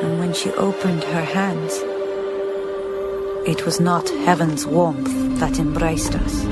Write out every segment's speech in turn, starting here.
And when she opened her hands, it was not heaven's warmth that embraced us.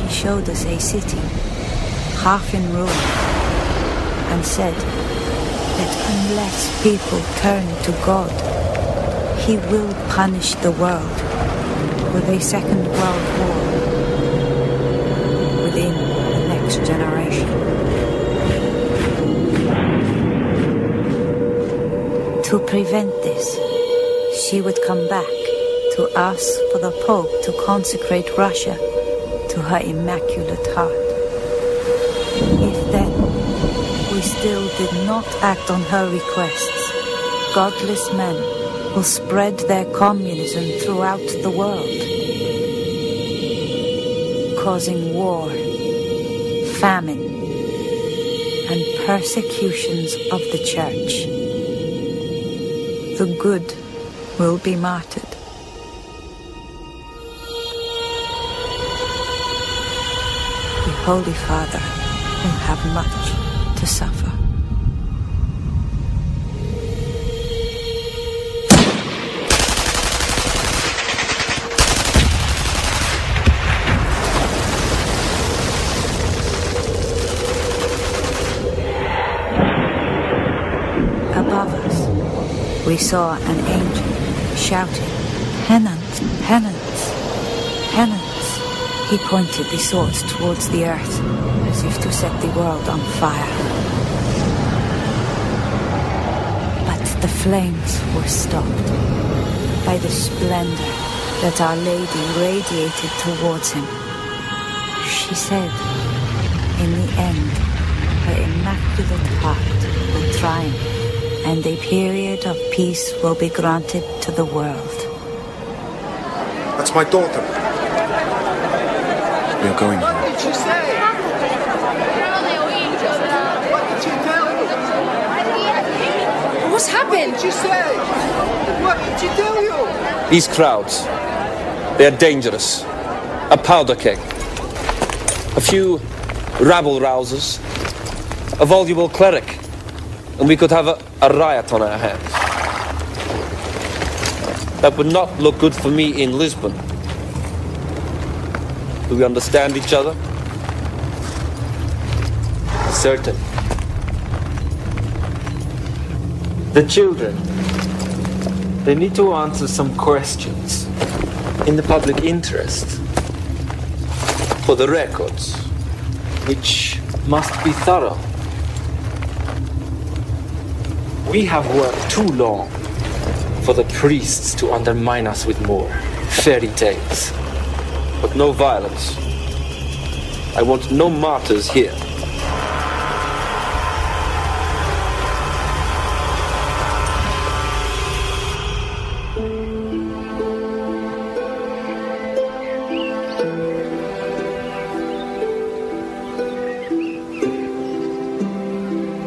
Showed us a city, half in ruin, and said that unless people turn to God, He will punish the world with a second world war within the next generation. To prevent this, she would come back to ask for the Pope to consecrate Russia to her immaculate heart. If then we still did not act on her requests, godless men will spread their communism throughout the world, causing war, famine, and persecutions of the Church. The good will be martyred. Holy Father will have much to suffer. Above us, we saw an angel shouting, "Penance, penance, penance." He pointed the sword towards the earth, as if to set the world on fire. But the flames were stopped by the splendor that Our Lady radiated towards him. She said, in the end, her immaculate heart will triumph, and a period of peace will be granted to the world. That's my daughter. We are going. What did you say? What did you tell you? What's happened? What did you say? What did she tell you? These crowds, they are dangerous. A powder keg. A few rabble-rousers. A voluble cleric. And we could have a riot on our hands. That would not look good for me in Lisbon. Do we understand each other? Certain. The children, they need to answer some questions in the public interest. For the records, which must be thorough. We have worked too long for the priests to undermine us with more fairy tales. But no violence. I want no martyrs here.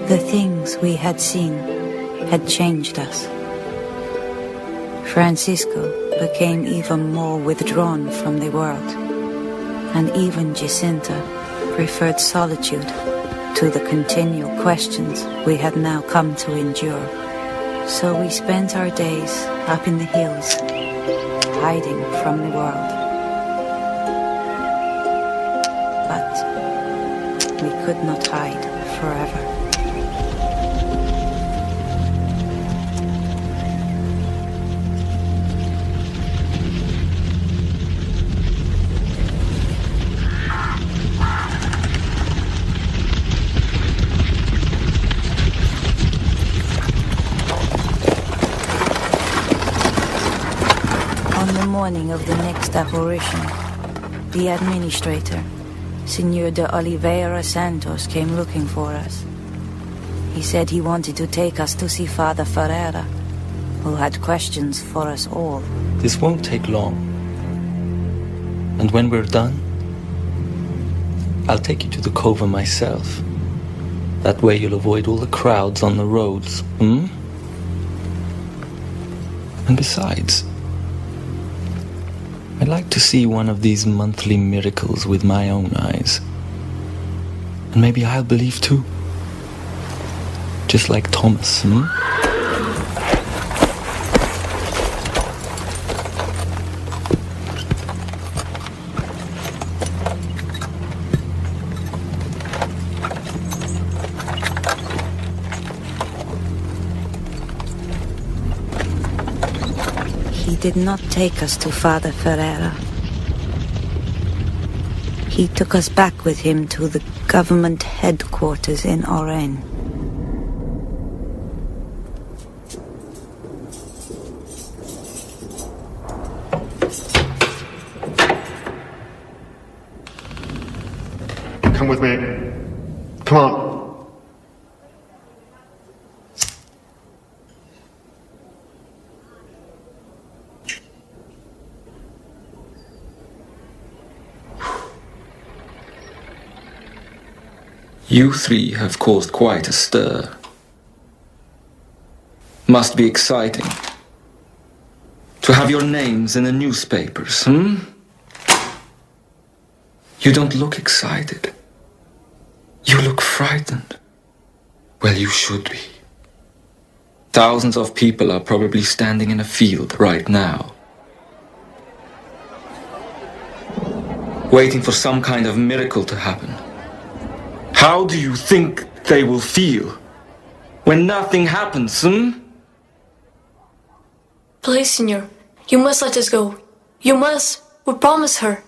The things we had seen had changed us. Francisco became even more withdrawn from the world, and even Jacinta preferred solitude to the continual questions we had now come to endure. So we spent our days up in the hills, hiding from the world. But we could not hide forever. Morning of the next apparition, the administrator, Senor de Oliveira Santos, came looking for us. He said he wanted to take us to see Father Ferreira, who had questions for us all. This won't take long. And when we're done, I'll take you to the cove myself. That way you'll avoid all the crowds on the roads, And besides, I'd like to see one of these monthly miracles with my own eyes. And maybe I'll believe too. Just like Thomas, He did not take us to Father Ferreira. He took us back with him to the government headquarters in Oren. Come with me. Come on. You three have caused quite a stir. Must be exciting. To have your names in the newspapers, You don't look excited. You look frightened. Well, you should be. Thousands of people are probably standing in a field right now, waiting for some kind of miracle to happen. How do you think they will feel when nothing happens, Please, Senor, you must let us go. You must. We promise her.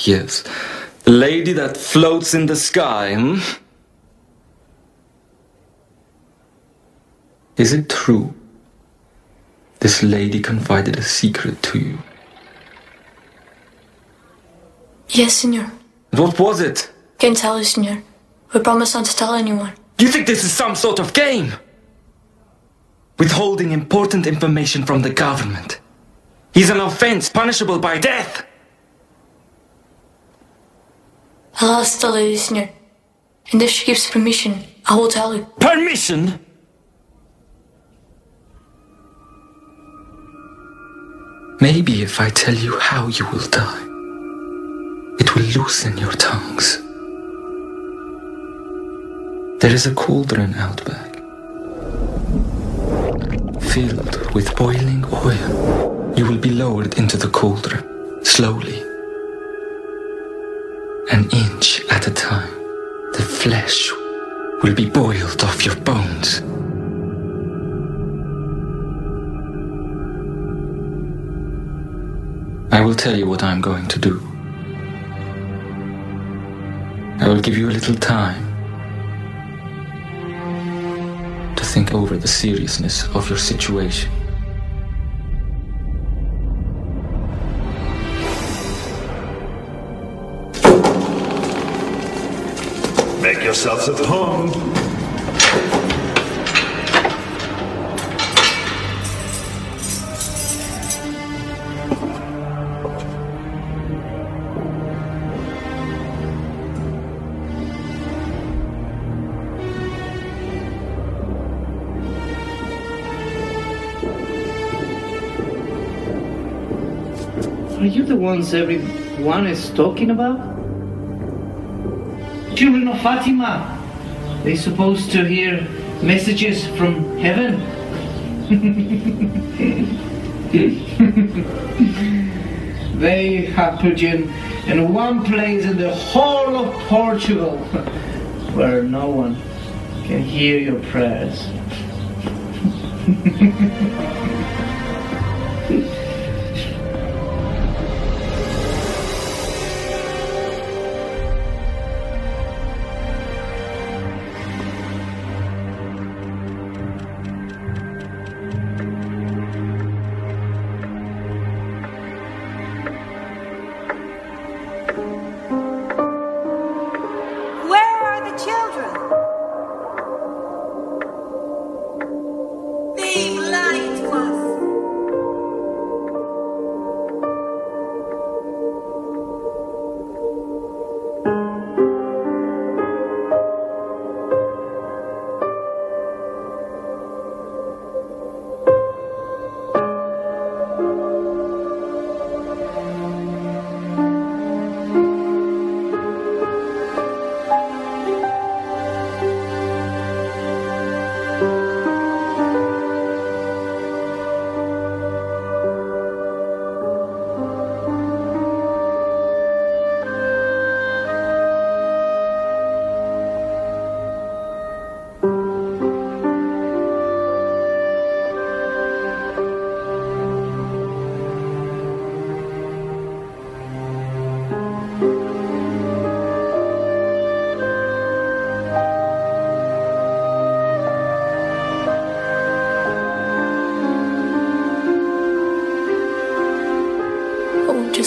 Yes, the lady that floats in the sky, Is it true this lady confided a secret to you? Yes, Senor. What was it? Can't tell you, Senor. We promise not to tell anyone. You think this is some sort of game? Withholding important information from the government is an offense punishable by death. I'll ask the lady, Senor. And if she gives permission, I will tell you. Permission? Maybe if I tell you how you will die, it will loosen your tongues. There is a cauldron out back, filled with boiling oil. You will be lowered into the cauldron, slowly. An inch at a time, the flesh will be boiled off your bones. I will tell you what I'm going to do. I will give you a little time to think over the seriousness of your situation. Make yourselves at home. Are you the ones everyone is talking about? Children of Fátima. They supposed to hear messages from heaven? They have put you in one place in the whole of Portugal where no one can hear your prayers.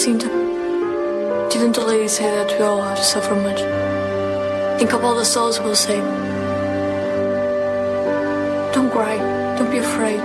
same time, didn't the lady say that we all have to suffer much? Think of all the souls we'll save. Don't cry. Don't be afraid.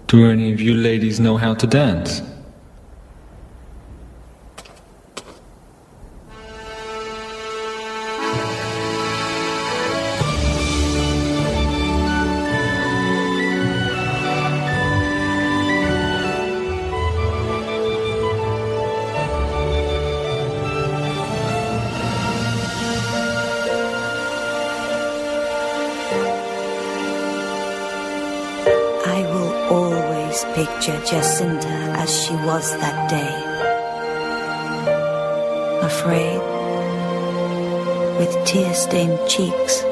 Do any of you ladies know how to dance? Picture Jacinta as she was that day. Afraid, with tear-stained cheeks,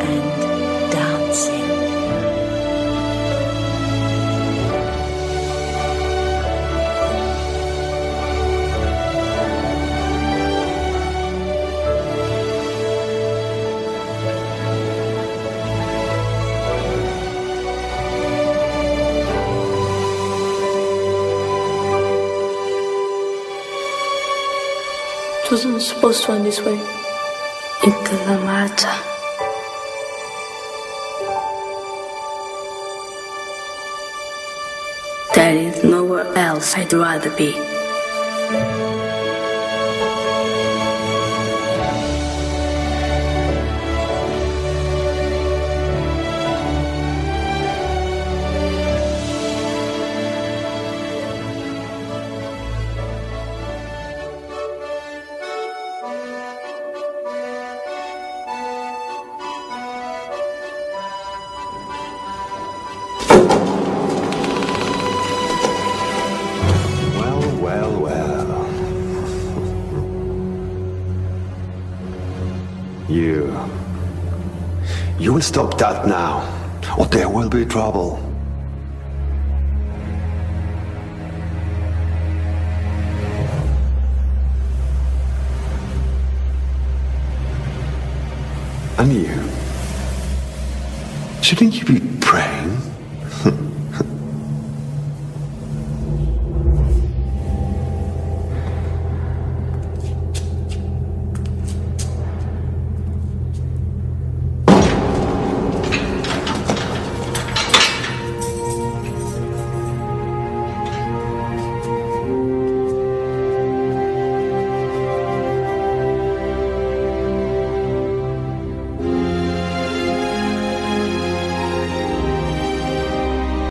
and dancing. It wasn't supposed to end this way. Into the matter. There is nowhere else I'd rather be. You will stop that now, or there will be trouble. And you? Shouldn't you be